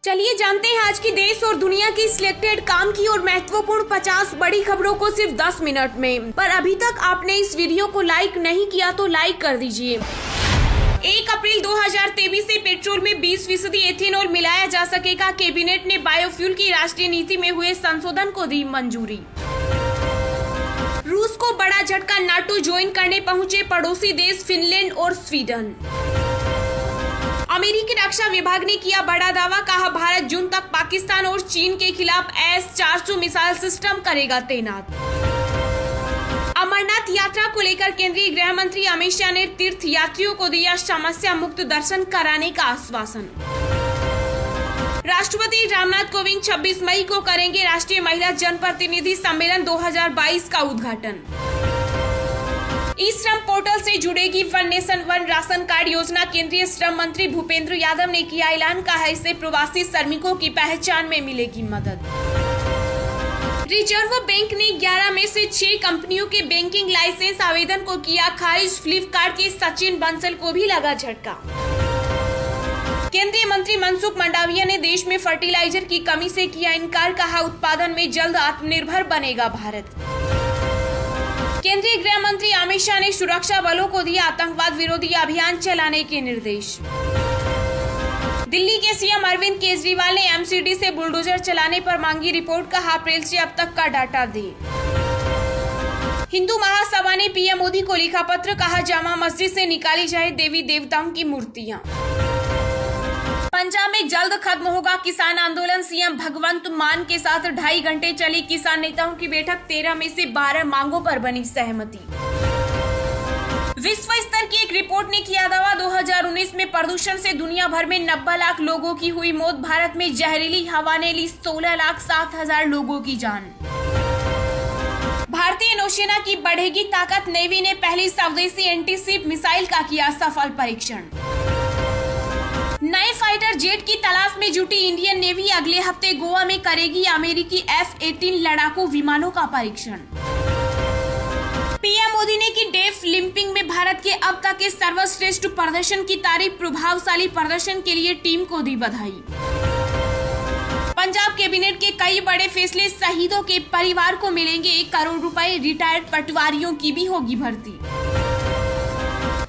चलिए जानते हैं आज की देश और दुनिया की सिलेक्टेड काम की और महत्वपूर्ण 50 बड़ी खबरों को सिर्फ 10 मिनट में। पर अभी तक आपने इस वीडियो को लाइक नहीं किया तो लाइक कर दीजिए। 1 अप्रैल 2023 से पेट्रोल में 20% एथेनॉल मिलाया जा सकेगा। कैबिनेट ने बायोफ्यूल की राष्ट्रीय नीति में हुए संशोधन को दी मंजूरी। रूस को बड़ा झटका, नाटो ज्वाइन करने पहुंचे पड़ोसी देश फिनलैंड और स्वीडन। अमेरिकी रक्षा विभाग ने किया बड़ा दावा, कहा भारत जून तक पाकिस्तान और चीन के खिलाफ S-400 मिसाइल सिस्टम करेगा तैनात। अमरनाथ यात्रा को लेकर केंद्रीय गृह मंत्री अमित शाह ने तीर्थ यात्रियों को दिया समस्या मुक्त दर्शन कराने का आश्वासन। राष्ट्रपति रामनाथ कोविंद 26 मई को करेंगे राष्ट्रीय महिला जनप्रतिनिधि सम्मेलन 2022 का उद्घाटन। ई श्रम पोर्टल से जुड़ेगी one nation one ration card योजना। केंद्रीय श्रम मंत्री भूपेंद्र यादव ने किया ऐलान, कहा इससे प्रवासी श्रमिकों की पहचान में मिलेगी मदद। रिजर्व बैंक ने 11 में से 6 कंपनियों के बैंकिंग लाइसेंस आवेदन को किया खारिज। फ्लिपकार्ट के सचिन बंसल को भी लगा झटका। केंद्रीय मंत्री मनसुख मंडाविया ने देश में फर्टिलाइजर की कमी से किया इनकार, कहा उत्पादन में जल्द आत्मनिर्भर बनेगा भारत। केंद्रीय गृह मंत्री अमित शाह ने सुरक्षा बलों को दिया आतंकवाद विरोधी अभियान चलाने के निर्देश। दिल्ली के सीएम अरविंद केजरीवाल ने एमसीडी से बुलडोजर चलाने पर मांगी रिपोर्ट, कहा अप्रैल से अब तक का डाटा दे। हिंदू महासभा ने पीएम मोदी को लिखा पत्र, कहा जामा मस्जिद से निकाली जाए देवी देवताओं की मूर्तियां। पंजाब में जल्द खत्म होगा किसान आंदोलन। सीएम भगवंत मान के साथ 2.5 घंटे चली किसान नेताओं की बैठक। 13 में से 12 मांगों पर बनी सहमति। विश्व स्तर की एक रिपोर्ट ने किया दावा, 2019 में प्रदूषण से दुनिया भर में 90 लाख लोगों की हुई मौत। भारत में जहरीली हवा ने ली 16,07,000 लोगों की जान। भारतीय नौसेना की बढ़ेगी ताकत। नेवी ने पहली स्वदेशी एंटी-शिप मिसाइल का किया सफल परीक्षण। नए फाइटर जेट की तलाश में जुटी इंडियन नेवी अगले हफ्ते गोवा में करेगी अमेरिकी F-18 लड़ाकू विमानों का परीक्षण। पीएम मोदी ने की डेफ लिम्पिंग में भारत के अब तक के सर्वश्रेष्ठ प्रदर्शन की तारीफ। प्रभावशाली प्रदर्शन के लिए टीम को दी बधाई। पंजाब कैबिनेट के कई बड़े फैसले, शहीदों के परिवार को मिलेंगे 1 करोड़ रुपए। रिटायर्ड पटवारियों की भी होगी भर्ती।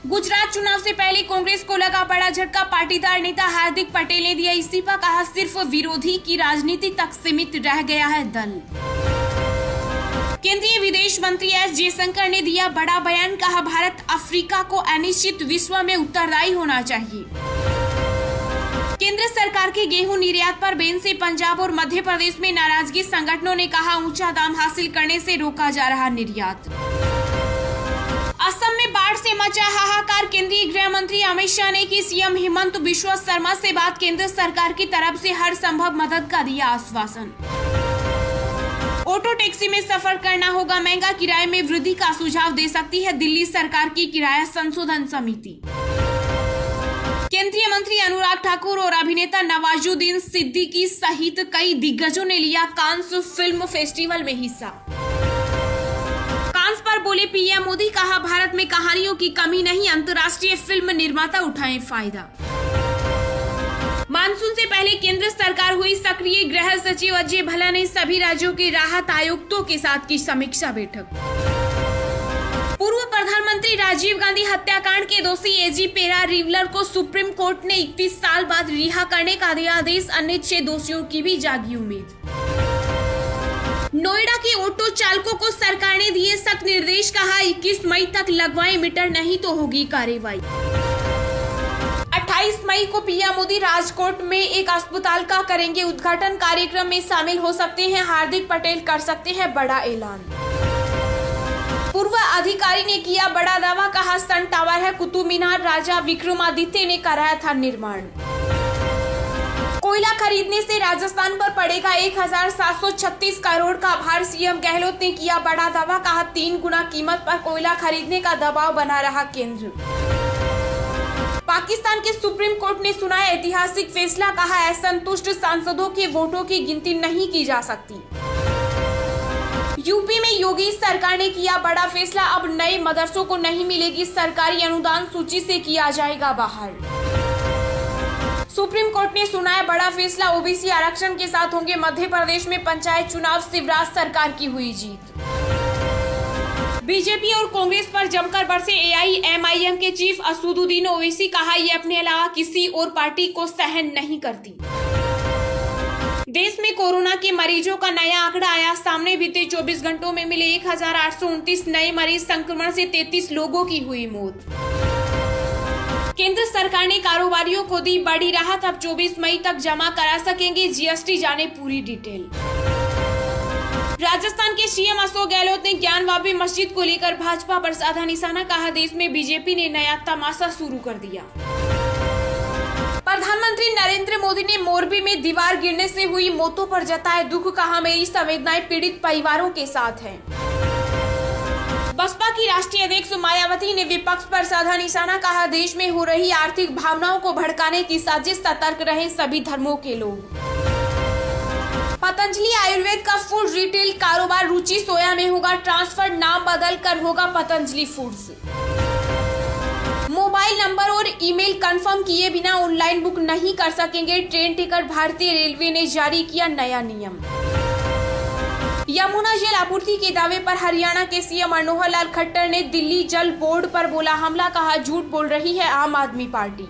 गुजरात चुनाव से पहले कांग्रेस को लगा बड़ा झटका। पाटीदार नेता हार्दिक पटेल ने दिया इस्तीफा, कहा सिर्फ विरोधी की राजनीति तक सीमित रह गया है दल। केंद्रीय विदेश मंत्री एस जयशंकर ने दिया बड़ा बयान, कहा भारत अफ्रीका को अनिश्चित विश्व में उत्तरदायी होना चाहिए। केंद्र सरकार के गेहूं निर्यात पर बैन से पंजाब और मध्य प्रदेश में नाराजगी। संगठनों ने कहा ऊंचा दाम हासिल करने से रोका जा रहा निर्यात। असम में बाढ़ से मचा हाहाकार। केंद्रीय गृह मंत्री अमित शाह ने की सीएम हेमंत बिश्वा शर्मा से बात। केंद्र सरकार की तरफ से हर संभव मदद का दिया आश्वासन। ऑटो टैक्सी में सफर करना होगा महंगा। किराए में वृद्धि का सुझाव दे सकती है दिल्ली सरकार की किराया संशोधन समिति। केंद्रीय मंत्री अनुराग ठाकुर और अभिनेता नवाजुद्दीन सिद्दीकी सहित कई दिग्गजों ने लिया कांस फिल्म फेस्टिवल में हिस्सा। कांस पर बोले पीएम मोदी, कहा भारत में कहानियों की कमी नहीं, अंतर्राष्ट्रीय फिल्म निर्माता उठाएं फायदा। मानसून से पहले केंद्र सरकार हुई सक्रिय। गृह सचिव अजय भल्ला ने सभी राज्यों के राहत आयुक्तों के साथ की समीक्षा बैठक। पूर्व प्रधानमंत्री राजीव गांधी हत्याकांड के दोषी एजी पेरा रिवलर को सुप्रीम कोर्ट ने 31 साल बाद रिहा करने का दिया आदेश। अन्य 6 दोषियों की भी जागी उम्मीद। नोएडा के ऑटो चालकों को सरकार ने दिए सख्त निर्देश, कहा 21 मई तक लगवाएं मीटर, नहीं तो होगी कार्रवाई। 28 मई को पीएम मोदी राजकोट में एक अस्पताल का करेंगे उद्घाटन। कार्यक्रम में शामिल हो सकते हैं हार्दिक पटेल, कर सकते हैं बड़ा ऐलान। पूर्व अधिकारी ने किया बड़ा दावा, कहा सन टावर है कुतुब मीनार, राजा विक्रमादित्य ने कराया था निर्माण। कोयला खरीदने से राजस्थान पर पड़ेगा 1736 करोड़ का भार। सीएम गहलोत ने किया बड़ा दावा, कहा 3 गुना कीमत पर कोयला खरीदने का दबाव बना रहा केंद्र। पाकिस्तान के सुप्रीम कोर्ट ने सुनाया ऐतिहासिक फैसला, कहा असंतुष्ट सांसदों के वोटों की गिनती नहीं की जा सकती। यूपी में योगी सरकार ने किया बड़ा फैसला, अब नए मदरसों को नहीं मिलेगी सरकारी अनुदान, सूची से किया जाएगा बाहर। सुप्रीम कोर्ट ने सुनाया बड़ा फैसला, ओबीसी आरक्षण के साथ होंगे मध्य प्रदेश में पंचायत चुनाव, शिवराज सरकार की हुई जीत। बीजेपी और कांग्रेस पर जमकर बरसे एआईएमआईएम के चीफ असदुद्दीन ओवैसी, कहा ये अपने अलावा किसी और पार्टी को सहन नहीं करती। देश में कोरोना के मरीजों का नया आंकड़ा आया सामने, बीते 24 घंटों में मिले 1829 नए मरीज, संक्रमण से 33 लोगों की हुई मौत। केंद्र सरकार ने कारोबारियों को दी बड़ी राहत, अब 24 मई तक जमा करा सकेंगे जीएसटी, जाने पूरी डिटेल। राजस्थान के सीएम अशोक गहलोत ने ज्ञानवापी मस्जिद को लेकर भाजपा पर साधा निशाना, कहा देश में बीजेपी ने नया तमाशा शुरू कर दिया। प्रधानमंत्री नरेंद्र मोदी ने मोरबी में दीवार गिरने से हुई मौतों पर जताए दुख, कहा मेरी संवेदनाएं पीड़ित परिवारों के साथ हैं। बसपा की राष्ट्रीय अध्यक्ष मायावती ने विपक्ष पर साधा निशाना, कहा देश में हो रही आर्थिक भावनाओं को भड़काने की साजिश, सतर्क रहे सभी धर्मों के लोग। पतंजलि आयुर्वेद का फूड रिटेल कारोबार रुचि सोया में होगा ट्रांसफर, नाम बदल कर होगा पतंजलि फूड्स। मोबाइल नंबर और ईमेल कंफर्म किए बिना ऑनलाइन बुक नहीं कर सकेंगे ट्रेन टिकट, भारतीय रेलवे ने जारी किया नया नियम। यमुना जल आपूर्ति के दावे पर हरियाणा के सीएम मनोहर लाल खट्टर ने दिल्ली जल बोर्ड पर बोला हमला, कहा झूठ बोल रही है आम आदमी पार्टी।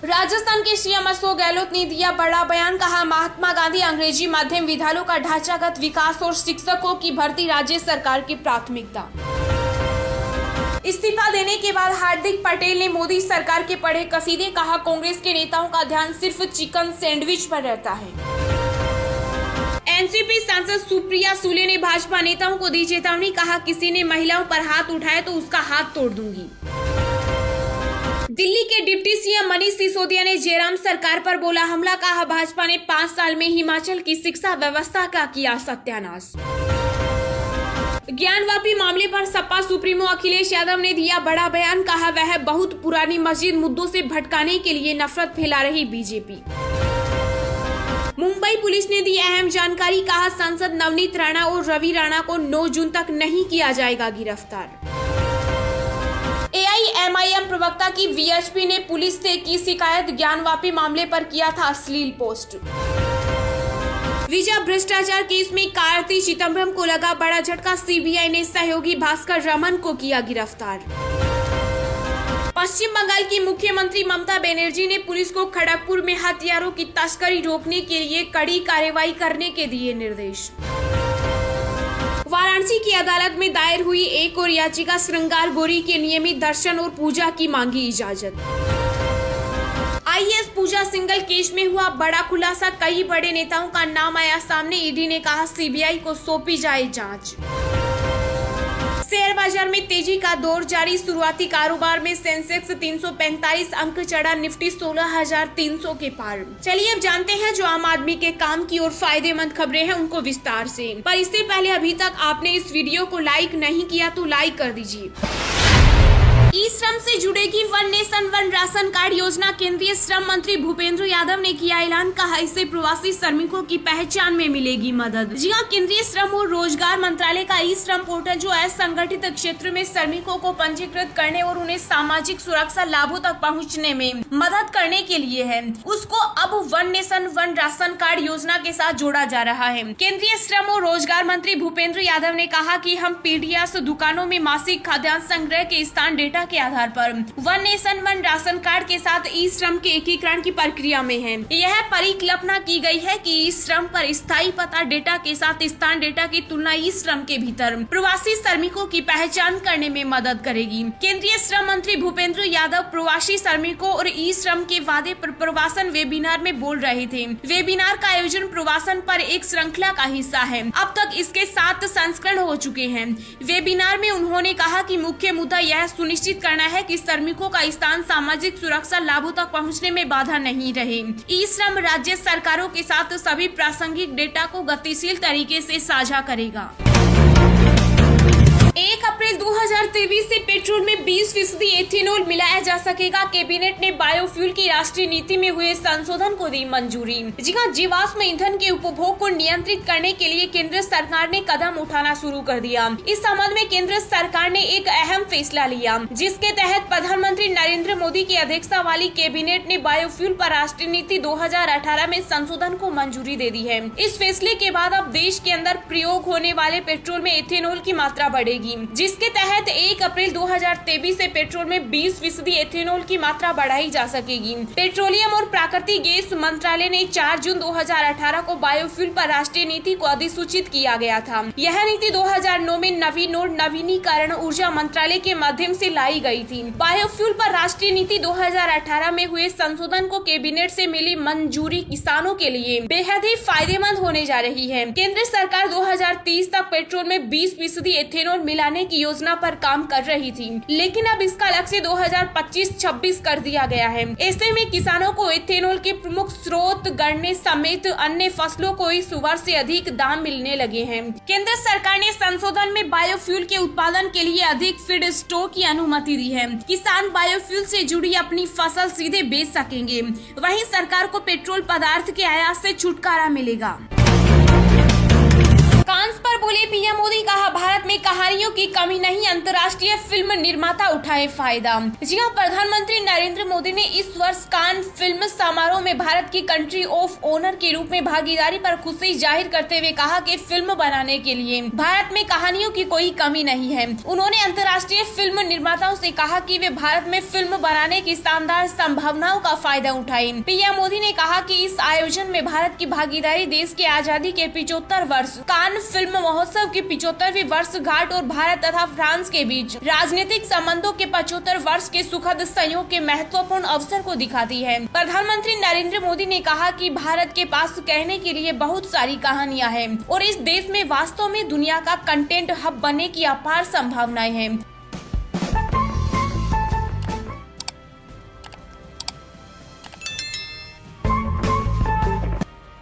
राजस्थान के सीएम अशोक गहलोत ने दिया बड़ा बयान, कहा महात्मा गांधी अंग्रेजी माध्यम विद्यालयों का ढांचागत विकास और शिक्षकों की भर्ती राज्य सरकार की प्राथमिकता। इस्तीफा देने के बाद हार्दिक पटेल ने मोदी सरकार के पढ़े कसीदे, कहा कांग्रेस के नेताओं का ध्यान सिर्फ चिकन सैंडविच पर रहता है। एनसीपी सांसद सुप्रिया सुले ने भाजपा नेताओं को दी चेतावनी, कहा किसी ने महिलाओं पर हाथ उठाए तो उसका हाथ तोड़ दूंगी। दिल्ली के डिप्टी सीएम मनीष सिसोदिया ने जयराम सरकार पर बोला हमला, कहा भाजपा ने 5 साल में हिमाचल की शिक्षा व्यवस्था का किया सत्यानाश। ज्ञानवापी मामले पर सपा सुप्रीमो अखिलेश यादव ने दिया बड़ा बयान, कहा वह बहुत पुरानी मस्जिद मुद्दों से भटकाने के लिए नफरत फैला रही बीजेपी। मुंबई पुलिस ने दी अहम जानकारी, कहा सांसद नवनीत राणा और रवि राणा को 9 जून तक नहीं किया जाएगा गिरफ्तार। एआईएमआईएम प्रवक्ता की वीएचपी ने पुलिस से की शिकायत, ज्ञानवापी मामले पर किया था अश्लील पोस्ट। वीजा भ्रष्टाचार केस में कार्ति चिदंबरम को लगा बड़ा झटका, सीबीआई ने सहयोगी भास्कर रमन को किया गिरफ्तार। पश्चिम बंगाल की मुख्यमंत्री ममता बनर्जी ने पुलिस को खड़गपुर में हथियारों की तस्करी रोकने के लिए कड़ी कार्रवाई करने के दिए निर्देश। वाराणसी की अदालत में दायर हुई एक और याचिका, श्रृंगार गौरी के नियमित दर्शन और पूजा की मांगी इजाजत। आईएएस पूजा सिंगल केस में हुआ बड़ा खुलासा, कई बड़े नेताओं का नाम आया सामने, ईडी ने कहा सीबीआई को सौंपी जाए जांच। शेयर बाजार में तेजी का दौर जारी, शुरुआती कारोबार में सेंसेक्स 345 अंक चढ़ा, निफ्टी 16,300 के पार। चलिए अब जानते हैं जो आम आदमी के काम की और फायदेमंद खबरें हैं उनको विस्तार से। पर इससे पहले अभी तक आपने इस वीडियो को लाइक नहीं किया तो लाइक कर दीजिए। ई श्रम से जुड़ेगी one nation one ration card योजना, केंद्रीय श्रम मंत्री भूपेंद्र यादव ने किया ऐलान, कहा इससे प्रवासी श्रमिकों की पहचान में मिलेगी मदद। जी हां, केंद्रीय श्रम और रोजगार मंत्रालय का ई श्रम पोर्टल जो असंगठित क्षेत्र में श्रमिकों को पंजीकृत करने और उन्हें सामाजिक सुरक्षा लाभों तक पहुंचने में मदद करने के लिए है, उसको अब one nation one ration card योजना के साथ जोड़ा जा रहा है। केंद्रीय श्रम और रोजगार मंत्री भूपेंद्र यादव ने कहा कि हम पीडीएस दुकानों में मासिक खाद्यान्न संग्रह के स्थान डेटा के आधार पर one nation one ration card के साथ ई श्रम के एकीकरण की प्रक्रिया में है। यह परिकल्पना की गई है कि ई श्रम पर स्थायी पता डेटा के साथ स्थान डेटा की तुलना ई श्रम के भीतर प्रवासी श्रमिकों की पहचान करने में मदद करेगी। केंद्रीय श्रम मंत्री भूपेंद्र यादव प्रवासी श्रमिकों और ई श्रम के वादे पर प्रवासन वेबिनार में बोल रहे थे। वेबिनार का आयोजन प्रवासन पर एक श्रृंखला का हिस्सा है। अब तक इसके 7 संस्करण हो चुके हैं। वेबिनार में उन्होंने कहा कि मुख्य मुद्दा यह सुनिश्चित करना है कि श्रमिकों का स्थान सामाजिक सुरक्षा लाभों तक पहुंचने में बाधा नहीं रहे। ई श्रम राज्य सरकारों के साथ सभी प्रासंगिक डेटा को गतिशील तरीके से साझा करेगा। 1 अप्रैल 2023 से पेट्रोल में 20% एथेनॉल मिलाया जा सकेगा। कैबिनेट ने बायोफ्यूल की राष्ट्रीय नीति में हुए संशोधन को दी मंजूरी। जी हां, जीवाश्म ईंधन के उपभोग को नियंत्रित करने के लिए केंद्र सरकार ने कदम उठाना शुरू कर दिया। इस संबंध में केंद्र सरकार ने एक अहम फैसला लिया, जिसके तहत प्रधानमंत्री नरेंद्र मोदी की अध्यक्षता वाली कैबिनेट ने बायोफ्यूल पर राष्ट्रीय नीति 2018 में संशोधन को मंजूरी दे दी है। इस फैसले के बाद अब देश के अंदर प्रयोग होने वाले पेट्रोल में एथेनॉल की मात्रा बढ़ेगी, जिसके तहत 1 अप्रैल 2023 से पेट्रोल में 20% एथेनॉल की मात्रा बढ़ाई जा सकेगी। पेट्रोलियम और प्राकृतिक गैस मंत्रालय ने 4 जून 2018 को बायोफ्यूल पर राष्ट्रीय नीति को अधिसूचित किया गया था। यह नीति 2009 में नवीन और नवीनीकरण ऊर्जा मंत्रालय के माध्यम से लाई गई थी। बायोफ्यूल पर राष्ट्रीय नीति 2018 में हुए संशोधन को कैबिनेट से मिली मंजूरी किसानों के लिए बेहद ही फायदेमंद होने जा रही है। केंद्र सरकार 2030 तक पेट्रोल में 20% एथेनॉल मिलाने की योजना पर काम कर रही थी, लेकिन अब इसका लक्ष्य 2025-26 कर दिया गया है। ऐसे में किसानों को एथेनॉल के प्रमुख स्रोत गन्ने समेत अन्य फसलों को इस वर्ष से अधिक दाम मिलने लगे हैं। केंद्र सरकार ने संशोधन में बायोफ्यूल के उत्पादन के लिए अधिक फीड स्टॉक की अनुमति दी है। किसान बायोफ्यूल से जुड़ी अपनी फसल सीधे बेच सकेंगे। वहीं सरकार को पेट्रोल पदार्थ के आयात से छुटकारा मिलेगा। कांस पर बोले पीएम मोदी, कहा भारत में कहानियों की कमी नहीं, अंतर्राष्ट्रीय फिल्म निर्माता उठाए फायदा। जी हां, प्रधानमंत्री नरेंद्र मोदी ने इस वर्ष कान फिल्म समारोह में भारत की कंट्री ऑफ ऑनर के रूप में भागीदारी पर खुशी जाहिर करते हुए कहा कि फिल्म बनाने के लिए भारत में कहानियों की कोई कमी नहीं है। उन्होंने अंतर्राष्ट्रीय फिल्म निर्माताओं से कहा कि वे भारत में फिल्म बनाने की शानदार संभावनाओं का फायदा उठाएं। पीएम मोदी ने कहा कि इस आयोजन में भारत की भागीदारी देश की आजादी के 75 वर्ष, कान फिल्म महोत्सव की 75वीं वर्षगांठ और भारत तथा फ्रांस के बीच राजनीतिक संबंधों के 75 वर्ष के सुखद संयोग के महत्वपूर्ण अवसर को दिखाती है। प्रधानमंत्री नरेंद्र मोदी ने कहा कि भारत के पास कहने के लिए बहुत सारी कहानियां हैं और इस देश में वास्तव में दुनिया का कंटेंट हब बनने की अपार संभावनाएं हैं।